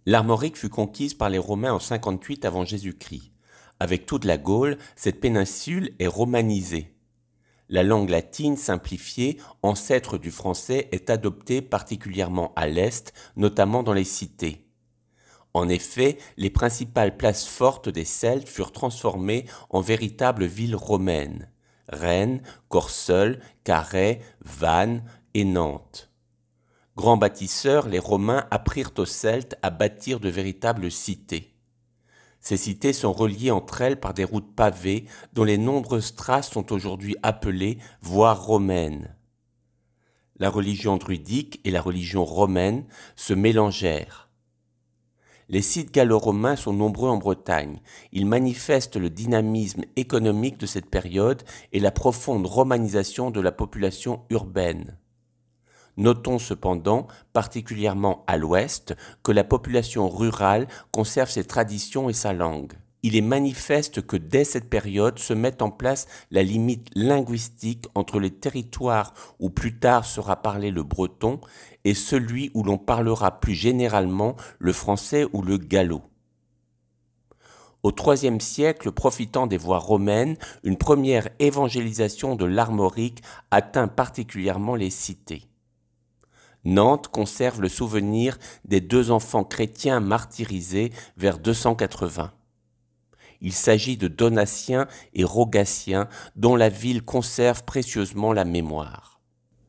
L'Armorique fut conquise par les Romains en 58 avant Jésus-Christ. Avec toute la Gaule, cette péninsule est romanisée. La langue latine simplifiée, ancêtre du français, est adoptée particulièrement à l'Est, notamment dans les cités. En effet, les principales places fortes des Celtes furent transformées en véritables villes romaines. Rennes, Corseul, Carhaix, Vannes et Nantes. Grands bâtisseurs, les Romains apprirent aux Celtes à bâtir de véritables cités. Ces cités sont reliées entre elles par des routes pavées dont les nombreuses traces sont aujourd'hui appelées voies romaines. La religion druidique et la religion romaine se mélangèrent. Les sites gallo-romains sont nombreux en Bretagne. Ils manifestent le dynamisme économique de cette période et la profonde romanisation de la population urbaine. Notons cependant, particulièrement à l'ouest, que la population rurale conserve ses traditions et sa langue. Il est manifeste que dès cette période se met en place la limite linguistique entre les territoires où plus tard sera parlé le breton et celui où l'on parlera plus généralement le français ou le gallo. Au IIIe siècle, profitant des voies romaines, une première évangélisation de l'Armorique atteint particulièrement les cités. Nantes conserve le souvenir des 2 enfants chrétiens martyrisés vers 280. Il s'agit de Donatien et Rogatien, dont la ville conserve précieusement la mémoire.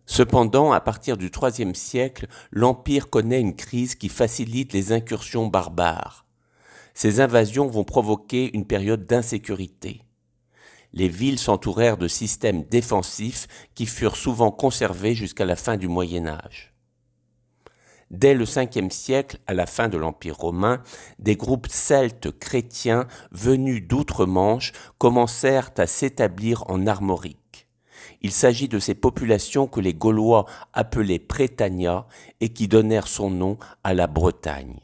Cependant, à partir du IIIe siècle, l'Empire connaît une crise qui facilite les incursions barbares. Ces invasions vont provoquer une période d'insécurité. Les villes s'entourèrent de systèmes défensifs qui furent souvent conservés jusqu'à la fin du Moyen Âge. Dès le Ve siècle, à la fin de l'Empire romain, des groupes celtes chrétiens venus d'outre-Manche commencèrent à s'établir en Armorique. Il s'agit de ces populations que les Gaulois appelaient Prétania et qui donnèrent son nom à la Bretagne.